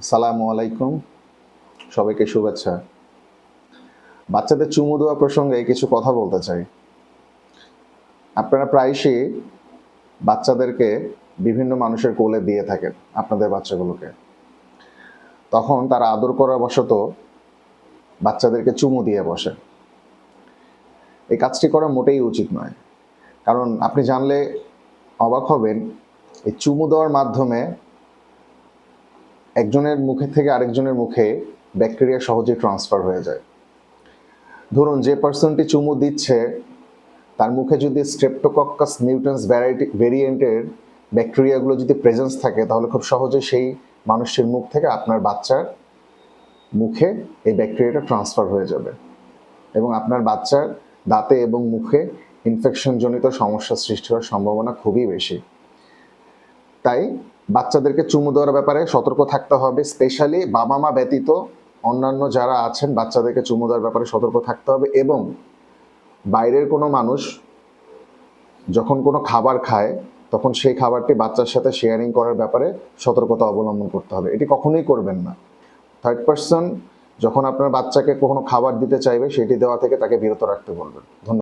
আসসালামু আলাইকুম, সবাইকে শুভেচ্ছা। বাচ্চাদের চুমু দেওয়া প্রসঙ্গে কিছু কথা বলতে চাই। আপনারা প্রায়শই বাচ্চাদেরকে বিভিন্ন মানুষের কোলে দিয়ে থাকেন, আপনাদের বাচ্চাগুলোকে। তখন তারা আদর করার বশত বাচ্চাদেরকে চুমু দিয়ে বসে। এই কাজটি করা মোটেই উচিত নয়, কারণ আপনি জানলে অবাক হবেন, এই চুমু দেওয়ার মাধ্যমে একজনের মুখে থেকে আরেকজনের মুখে ব্যাকটেরিয়া সহজেই ট্রান্সফার হয়ে যায়। ধরুন, যে পার্সনটি চুমু দিচ্ছে তার মুখে যদি স্ট্রেপ্টোকক্কাস মিউটেন্স ভেরিয়েন্টের ব্যাকটেরিয়াগুলো যদি প্রেজেন্স থাকে, তাহলে খুব সহজে সেই মানুষটির মুখ থেকে আপনার বাচ্চার মুখে এই ব্যাকটেরিয়াটা ট্রান্সফার হয়ে যাবে এবং আপনার বাচ্চার দাঁতে এবং মুখে ইনফেকশনজনিত সমস্যা সৃষ্টি হওয়ার সম্ভাবনা খুবই বেশি। তাই বাচ্চাদেরকে চুমু দেওয়ার ব্যাপারে সতর্ক থাকতে হবে। স্পেশালি বাবা মা ব্যতীত অন্যান্য যারা আছেন, বাচ্চাদেরকে চুমু দেওয়ার ব্যাপারে সতর্ক থাকতে হবে। এবং বাইরের কোনো মানুষ যখন কোনো খাবার খায়, তখন সেই খাবারটি বাচ্চার সাথে শেয়ারিং করার ব্যাপারে সতর্কতা অবলম্বন করতে হবে। এটি কখনোই করবেন না। থার্ড পার্সন যখন আপনার বাচ্চাকে কোনো খাবার দিতে চাইবে, সেটি দেওয়া থেকে তাকে বিরত রাখতে বলবেন। ধন্যবাদ।